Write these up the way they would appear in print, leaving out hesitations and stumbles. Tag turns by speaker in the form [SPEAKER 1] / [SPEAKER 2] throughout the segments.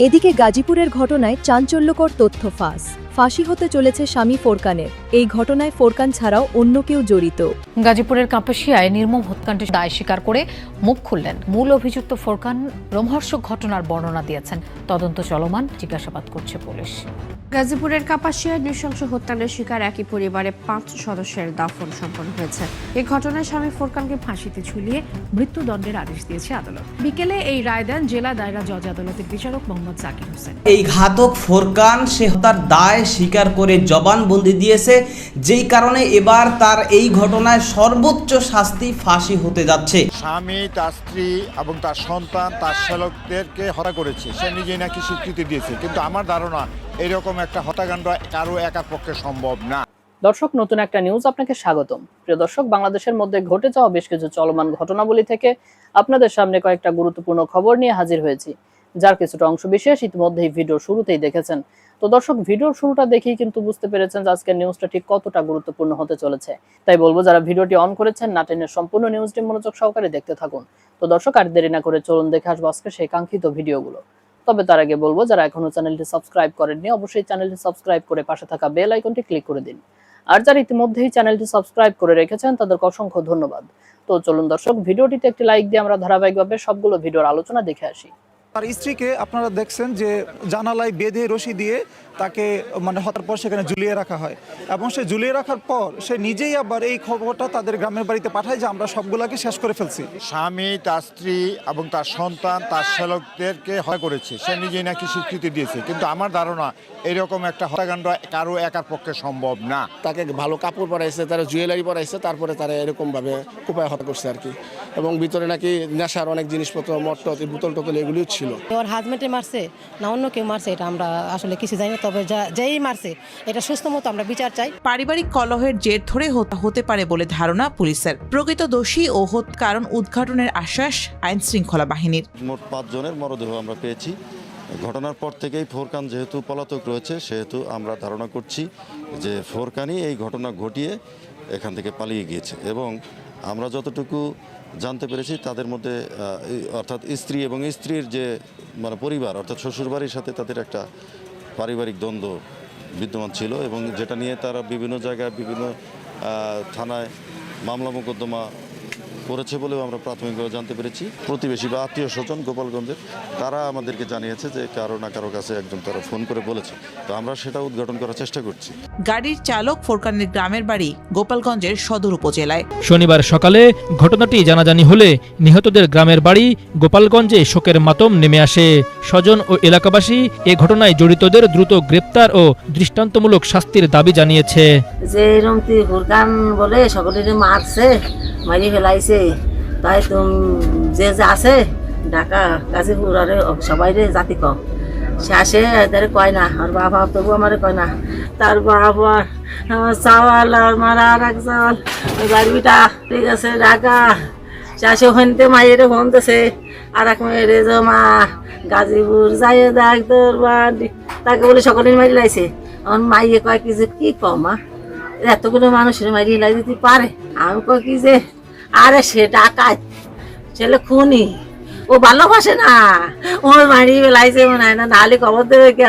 [SPEAKER 1] এদিকে গাজীপুরের ঘটনায় চাঞ্চল্যকর তথ্য ফাঁসি হতে চলেছে স্বামী ফোরকানের। এই ঘটনায় ফোরকান ছাড়াও অন্য কেউ জড়িত।
[SPEAKER 2] গাজীপুরের কাপাসিয়ায় নির্মম হত্যাকাণ্ডের দায় স্বীকার করে মুখ খুললেন মূল অভিযুক্ত ফোরকান। রোমহর্ষক ঘটনার বর্ণনা দিয়েছেন। তদন্ত চলমান, জিজ্ঞাসাবাদ করছে পুলিশ।
[SPEAKER 3] গাজীপুরের কাপাসিয়ায় নৃশংস হত্যাকাণ্ডের শিকার একই পরিবারে 5 সদস্যের দাফন সম্পন্ন হয়েছে। এই ঘটনায় স্বামী ফোরকানকে ফাঁসিতে ঝুলিয়ে মৃত্যুদণ্ডের আদেশ দিয়েছে আদালত। বিকেলে এই রায় দেন জেলা দায়রা জজ আদালতের বিচারক মোহাম্মদ জাকির হোসেন।
[SPEAKER 4] এই ঘাতক ফোরকান সে হত্যার দায় স্বীকার করে জবানবন্দি দিয়েছে, যেই কারণে এবার তার এই ঘটনায় সর্বোচ্চ শাস্তি ফাঁসি হতে যাচ্ছে।
[SPEAKER 5] স্বামী, তার স্ত্রী এবং তার সন্তান, তার শ্যালকদেরকে হত্যা করেছে, সে নিজেই নাকি স্বীকৃতি দিয়েছে। কিন্তু আমার ধারণা এরকম একটা হত্যাকাণ্ড কারো একার পক্ষে সম্ভব না।
[SPEAKER 6] দর্শক, নতুন একটা নিউজ আপনাকে স্বাগতম। প্রিয় দর্শক, বাংলাদেশের মধ্যে ঘটে যাওয়া বেশ কিছু চলমান ঘটনাবলী থেকে আপনাদের সামনে কয়েকটা গুরুত্বপূর্ণ খবর নিয়ে হাজির হয়েছি, যার কিছুটা অংশ বিশেষ ইতিমধ্যেই ভিডিওর শুরুতেই দেখেছেন। তো দর্শক, ভিডিওর শুরুটা দেখেই কিন্তু বুঝতে পেরেছেন যে আজকের নিউজটা ঠিক কতটা গুরুত্বপূর্ণ হতে চলেছে। তাই বলবো, যারা ভিডিওটি অন করেছেন না টেনে সম্পূর্ণ নিউজটি মনোযোগ সহকারে দেখতে থাকুন। তো দর্শক, আর দেরি না করে চলুন দেখে আসবো আজকে সেই কাঙ্ক্ষিত ভিডিওগুলো। তবে তার আগে বলবো, যারা এখনো চ্যানেলটি সাবস্ক্রাইব করেননি অবশ্যই চ্যানেলটি সাবস্ক্রাইব করে পাশে থাকা বেল আইকনটি ক্লিক করে দিন। আর যারা ইতিমধ্যেই চ্যানেলটি সাবস্ক্রাইব করে রেখেছেন তাদেরকে অসংখ্য ধন্যবাদ। তো চলুন দর্শক, ভিডিওটিতে একটি লাইক দিয়ে আমরা ধারাবাহিকভাবে সবগুলো ভিডিওর আলোচনা দেখে আসি।
[SPEAKER 7] তার স্ত্রীকে আপনারা দেখছেন যে জানালায় বেঁধে রশি দিয়ে তাকে হত্যার পর সেখানে ঝুলিয়ে রাখা হয়, এবং সে ঝুলিয়ে রাখার পর সে নিজেই আবার এই খবরটা তাদের গ্রামের বাড়িতে পাঠায় যে আমরা সবগুলাকে শেষ করে ফেলছি।
[SPEAKER 5] স্বামী, তার স্ত্রী এবং তার সন্তান, তার শ্যালকদেরকে হত্যা করেছে, সে নিজেই নাকি স্বীকৃতি দিয়েছে। কিন্তু আমার ধারণা এরকম একটা হত্যাকাণ্ড কারো একার পক্ষে সম্ভব না।
[SPEAKER 8] তাকে ভালো কাপড় পরাইছে, তারা জুয়েলারি পরাইছে, তারপরে তারা এরকমভাবে কুপায় হত্যা করছে আর কি। এবং ভিতরে নাকি নেশার অনেক জিনিসপত্র, মদ, বোতল টোতল এগুলিও ছিল।
[SPEAKER 9] ওর হাজবেন্ডে মারছে না অন্য কেউ মারছে, এটা আমরা আসলে কিছু জানি না। তবে যেই মারছে এটা সুস্থ মতো আমরা বিচার চাই।
[SPEAKER 10] পারিবারিক কলহের জের ধরে হতে পারে বলে ধারণা পুলিশের। প্রকৃত দোষী ও হত্যার কারণ উদ্ঘাটনের আশ্বাস আইন শৃঙ্খলা বাহিনীর।
[SPEAKER 11] মোট 5 জনের মরদেহ আমরা পেয়েছি। ঘটনার পর থেকেই ফোরকান যেহেতু পলাতক রয়েছে, সেহেতু আমরা ধারণা করছি যে ফোরকানই এই ঘটনা ঘটিয়ে এখান থেকে পালিয়ে গিয়েছে। এবং আমরা যতটুকু জানতে পেরেছি তাদের মধ্যে অর্থাৎ স্ত্রী এবং স্ত্রীর যে পরিবার অর্থাৎ শ্বশুরবাড়ির সাথে তাদের একটা পারিবারিক দ্বন্দ্ব বিদ্যমান ছিল, এবং যেটা নিয়ে তারা বিভিন্ন জায়গায় বিভিন্ন থানায় মামলা মোকদ্দমা করেছে বলেও আমরা প্রাথমিকভাবে জানতে পেরেছি। প্রতিবেশী বা আত্মীয় স্বজন গোপালগঞ্জের তারা আমাদেরকে জানিয়েছে যে কারো না কারো কাছে একজন তারা ফোন করে বলেছে। তো আমরা সেটা উদ্ঘাটন করার চেষ্টা করছি।
[SPEAKER 10] গাড়ির চালক ফোরকানের গ্রামের বাড়ি গোপালগঞ্জের সদর উপজেলায়।
[SPEAKER 12] শনিবার সকালে ঘটনাটি জানাজানি হলে নিহতদের গ্রামের বাড়ি গোপালগঞ্জে শোকের মাতম নেমে আসে। স্বজন ও এলাকাবাসী এ ঘটনায় জড়িতদের দ্রুত গ্রেপ্তার ও দৃষ্টান্তমূলক শাস্তির দাবি জানিয়েছে।
[SPEAKER 13] যে এরকম ফোরকান বলে সকলের মারছে, মারি ফেলাইছে, তাই তুমি যে আছে ঢাকা গাজীপুর আর সবাই জাতি কম সে আসে এদের কয় না। আর বাবা তবু আমার কয় না, তার বাবা আমার চাওয়াল আর মারা আর এক চাওয়াল ওই বাড়িটা ঠিক আছে ঢাকা সে আসে ওখানতে মাইয়ের ফোনতেছে আর এক মেয়ের যে মা গাজীপুর যাই দেখ তোর বাড়ি, তাকে বলে সকলের মারি লাইছে। আমার মাইয়ে কয় কি যে কি কম মা এতগুলো মানুষের মারি লাই দিতে পারে? আমি কয় কি যে আরে সে ডাকাত ছেলে খুনি, ও ভালোবাসে না, ওর মারি বেলাইছে মনে হয় না, নাহলে খবর দেবে কে?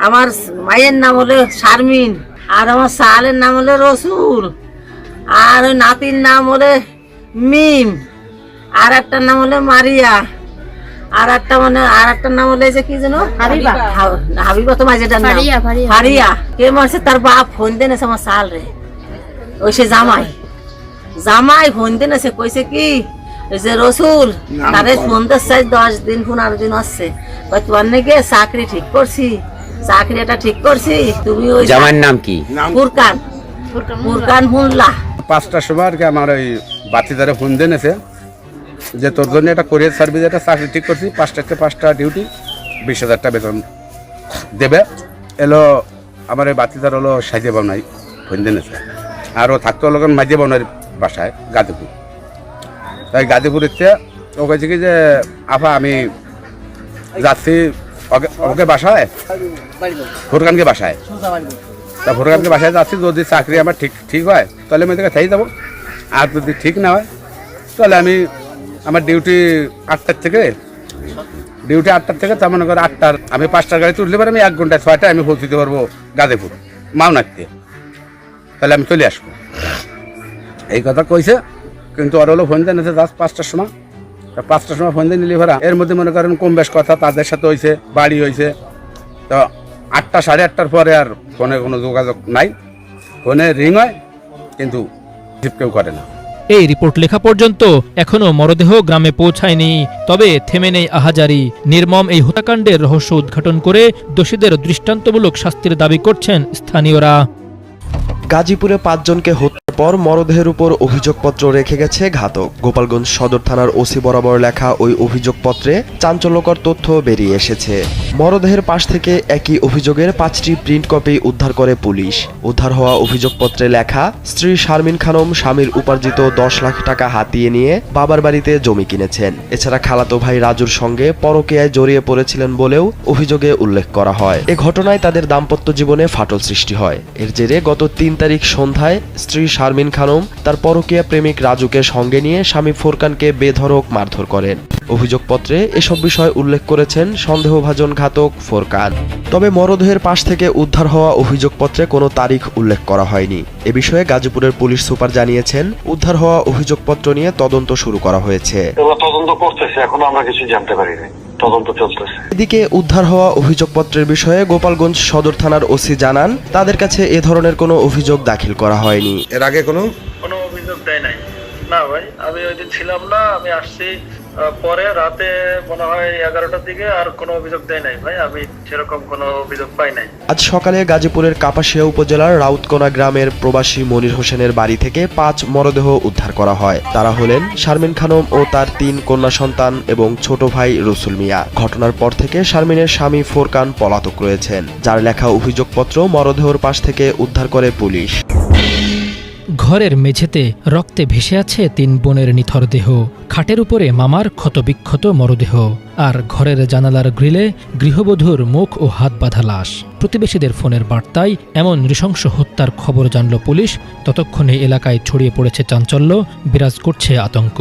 [SPEAKER 13] আমার মায়ের নাম হলো শারমিন, আর আমার সালের নাম হলো রসুল, আর ওই নাতির নাম হলো মিম, আর একটার নাম হলো মারিয়া, আর একটা আর একটার নাম হলো যে কি যেন হাবিবা, তো মাঝেটার নাম ফারিয়া। কে মারছে? তার বাপ ফোন দেনেছে আমার সাল রে, ওই সে জামাই ফোন দেনেছে, কইছে কি যে রসুল তারে ফোন দিচ্ছে 10 দিন 15 দিন আসছে, তোমার নাকি চাকরি ঠিক করছি, চাকরিটা ঠিক করছি, তুমি ওই
[SPEAKER 14] জামাইয়ের নাম কি?
[SPEAKER 13] ফুরকান মোল্লা।
[SPEAKER 15] 5টার সময় আর কি আমার ওই বাতিদারে ফোন দেনেছে যে তোর জন্য একটা কোরিয়ার সার্ভিস একটা চাকরি ঠিক করছি, 5টা থেকে 5টা ডিউটি, 20,000 টাকা বেতন দেবে। এলো আমার এই বাতিদার হলো সাজে বানাই ফোন দেনেছে, আর ও থাকতো হলো মাঝে বানার বাসায় গাজীপুর। তাই গাজীপুরের ও কেছে কি যে আফা আমি যাচ্ছি ওকে বাসায়, ফোরকানকে বাসায়, তা ফোরকানকে বাসায় যাচ্ছি, যদি চাকরি আমার ঠিক হয় তাহলে আমি তোকে থাই যাবো, আর যদি ঠিক না হয় তাহলে আমি আমার ডিউটি 8টার থেকে ডিউটি 8টার থেকে তার মনে করে 8টার আমি 5টার গাড়িতে উঠলে পারে আমি 1 ঘন্টায় 6টায় আমি পৌঁছতে পারবো গাজীপুর মাওনাতে, তাহলে আমি চলে আসবো। এই কথা কইছে, কিন্তু ওর হলো ফোন দেন জাস্ট 5টার সময়। 5টার সময় ফোন দিয়ে নিলে ভাড়া এর মধ্যে মনে করেন কম বেশ কথা তাদের সাথে হয়েছে, বাড়ি হয়েছে। তো 8টা 8:30টার পরে আর ফোনে কোনো যোগাযোগ নাই, ফোনে রিং হয় কিন্তু কেউ করে না।
[SPEAKER 12] এই রিপোর্ট লেখা পর্যন্ত এখনো মরদেহ গ্রামে পৌঁছায়নি। তবে থেমে নেই আহাজারি। নির্মম এই হত্যাকাণ্ডের রহস্য উদ্ঘাটন করে দোষীদের দৃষ্টান্তমূলক শাস্তির দাবি করছেন স্থানীয়রা।
[SPEAKER 14] গাজীপুরে 5 জনকে হত্যার পর মরদেহের উপর অভিযোগপত্র রেখে গেছে ঘাতক। গোপালগঞ্জ সদর থানার ওসি বরাবর লেখা ওই অভিযোগপত্রে চাঞ্চল্যকর তথ্য বেরিয়ে এসেছে। মরদেহের পাশ থেকে একই অভিযোগের 5টি প্রিন্ট কপি উদ্ধার করে পুলিশ। উদ্ধার হওয়া অভিযোগপত্রে লেখা, স্ত্রী শারমিন খানম স্বামীর উপার্জিত 10 লাখ টাকা হাতিয়ে নিয়ে বাবার বাড়িতে জমি কিনেছেন। এছাড়া খালাতো ভাই রাজুর সঙ্গে পরকীয়ায় জড়িয়ে পড়েছিলেন বলেও অভিযোগে উল্লেখ করা হয়। এ ঘটনায় তাদের দাম্পত্য জীবনে ফাটল সৃষ্টি হয়। এর জেরে গত 3 তারিখ সন্ধ্যায় স্ত্রী শারমিন খানম তার পরকীয়া প্রেমিক রাজুকে সঙ্গে নিয়ে স্বামী ফোরকানকে বেধড়ক মারধর করেন। অভিযোগপত্রে এসব বিষয় উল্লেখ করেছেন সন্দেহভাজন ঘাতক ফোরকান। তবে মরদেহের পাশ থেকে উদ্ধার হওয়া অভিযোগপত্রে কোনো তারিখ উল্লেখ করা হয়নি। এ বিষয়ে গাজীপুরের পুলিশ সুপার জানিয়েছেন, উদ্ধার হওয়া অভিযোগপত্র নিয়ে তদন্ত শুরু করা হয়েছে।
[SPEAKER 16] তদন্ত করতেছে, এখনো আমরা কিছু জানতে পারিনি, তদন্ত চলতেছে।
[SPEAKER 14] এদিকে উদ্ধার হওয়া অভিযোগপত্রের বিষয়ে গোপালগঞ্জ সদর থানার ওসি জানান, তাদের কাছে এ ধরনের কোনো অভিযোগ দাখিল করা হয়নি।
[SPEAKER 16] এর আগে কোনো
[SPEAKER 17] অভিযোগ দেয় নাই। না ভাই, আমি ওই দিন ছিলাম না, আমি আসছি পরে রাতে মনে হয় 11টার দিকে, আর কোনো অভিযোগ দেয় নাই ভাই, আমি সেরকম কোনো অভিযোগ পাই নাই।
[SPEAKER 14] আজ সকালে গাজীপুরের কাপাসিয়া উপজেলার রাউতকোনা গ্রামের প্রবাসী মনির হোসেনের বাড়ি থেকে 5 মরদেহ উদ্ধার করা হয়। তারা হলেন শারমিন খানম ও তার 3 কন্যা সন্তান এবং ছোট ভাই রসুল মিয়া। ঘটনার পর থেকে শারমিনের স্বামী ফোরকান পলাতক রয়েছেন, যার লেখা অভিযোগপত্র মরদেহর পাশ থেকে উদ্ধার করে পুলিশ।
[SPEAKER 12] ঘরের মেঝেতে রক্তে ভেসে আছে 3 বোনের নিথর দেহ। খাটের উপরে মামার ক্ষতবিক্ষত মরদেহ, আর ঘরের জানালার গ্রিলে গৃহবধূর মুখ ও হাত বাঁধা লাশ। প্রতিবেশীদের ফোনের বার্তায় এমন নৃশংস হত্যার খবর জানল পুলিশ। ততক্ষণে এলাকায় ছড়িয়ে পড়েছে চাঞ্চল্য, বিরাজ করছে আতঙ্ক।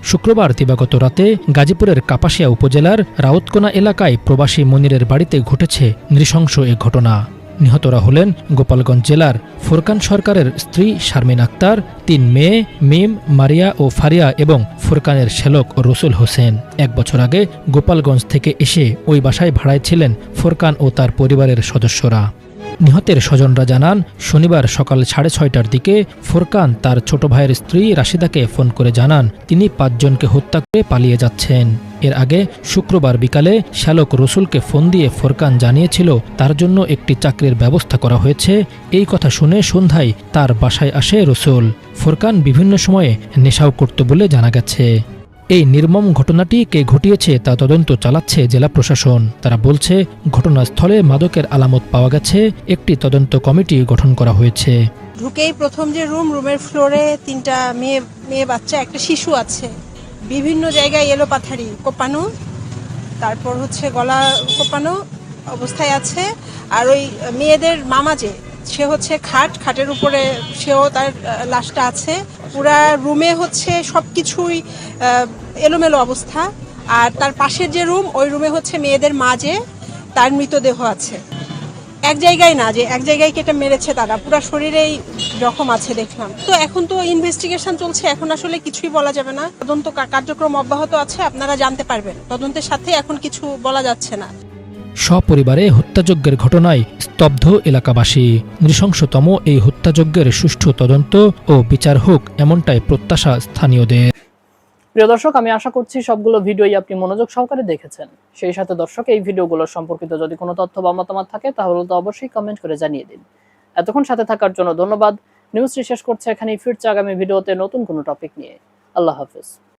[SPEAKER 12] শুক্রবার দিবাগত রাতে গাজীপুরের কাপাসিয়া উপজেলার রাউতকোনা এলাকায় প্রবাসী মনিরের বাড়িতে ঘটেছে নৃশংস এ ঘটনা। নিহতরা হলেন গোপালগঞ্জ জেলার ফোরকান সরকারের স্ত্রী শারমিন আক্তার, 3 মেয়ে মিম, মারিয়া ও ফারিয়া এবং ফোরকানের শ্যালক রসুল হোসেন। 1 বছর আগে গোপালগঞ্জ থেকে এসে ওই বাসায় ভাড়ায় ছিলেন ফোরকান ও তার পরিবারের সদস্যরা। নিহতের স্বজনরা জানান, শনিবার সকাল 6:30টার দিকে ফোরকান তার ছোট ভাইয়ের স্ত্রী রাশিদাকে ফোন করে জানান তিনি 5 জনকে হত্যা করে পালিয়ে যাচ্ছেন। এর আগে শুক্রবার বিকালে শ্যালক রসুলকে ফোন দিয়ে ফোরকান জানিয়েছিল তার জন্য একটি চাকরির ব্যবস্থা করা হয়েছে। এই কথা শুনে সন্ধ্যায় তার বাসায় আসে রসুল। ফোরকান বিভিন্ন সময়ে নেশাও করত বলে জানা গেছে। এই নির্মম ঘটনাটি কে ঘটিয়েছে তা তদন্ত চালাচ্ছে জেলা প্রশাসন। তারা বলছে, ঘটনাস্থলে মাদকের আলামত পাওয়া গেছে, একটি তদন্ত কমিটি গঠন করা হয়েছে।
[SPEAKER 18] ঢুকেই প্রথম যে রুমের ফ্লোরে 3টা মেয়ে বাচ্চা, একটা শিশু আছে। বিভিন্ন জায়গায় এলো পাথারি কোপানো, তারপর হচ্ছে গলা কোপানো অবস্থায় আছে। আর ওই মেয়েদের মামা সে হচ্ছে খাটের উপরে সেও তার লাশটা আছে। পুরা রুমে হচ্ছে সবকিছুই এলোমেলো অবস্থা। আর তার পাশের যে রুম, ওই রুমে হচ্ছে মেয়েদের মা তার মৃতদেহ আছে। এক জায়গায় না, যে এক জায়গায় কেটে মেরেছে তারা, পুরো শরীরেই জখম আছে দেখলাম। তো এখন তো ইনভেস্টিগেশন চলছে, এখন আসলে কিছুই বলা যাবে না। তদন্ত কার্যক্রম অব্যাহত আছে, আপনারা জানতে পারবেন। তদন্তের সাথে এখন কিছু বলা যাচ্ছে না।
[SPEAKER 12] সপরিবারে হত্যাযজ্ঞের ঘটনায় স্তব্ধ এলাকাবাসী। নৃশংসতম এই হত্যাযজ্ঞের সুষ্ঠু তদন্ত ও বিচার হোক, এমনটাই প্রত্যাশা স্থানীয়দের।
[SPEAKER 6] প্রিয় দর্শক, আমি আশা করছি সবগুলো ভিডিওই আপনি মনোযোগ সহকারে দেখেছেন। সেই সাথে দর্শক, এই ভিডিওগুলো সম্পর্কিত যদি কোনো তথ্য বা মতামত থাকে তাহলে তো অবশ্যই কমেন্ট করে জানিয়ে দিন। এতক্ষণ সাথে থাকার জন্য ধন্যবাদ। নিউজটি শেষ করছে এখানেই, ফিরছে আগামী ভিডিওতে নতুন কোনো টপিক নিয়ে। আল্লাহ হাফেজ।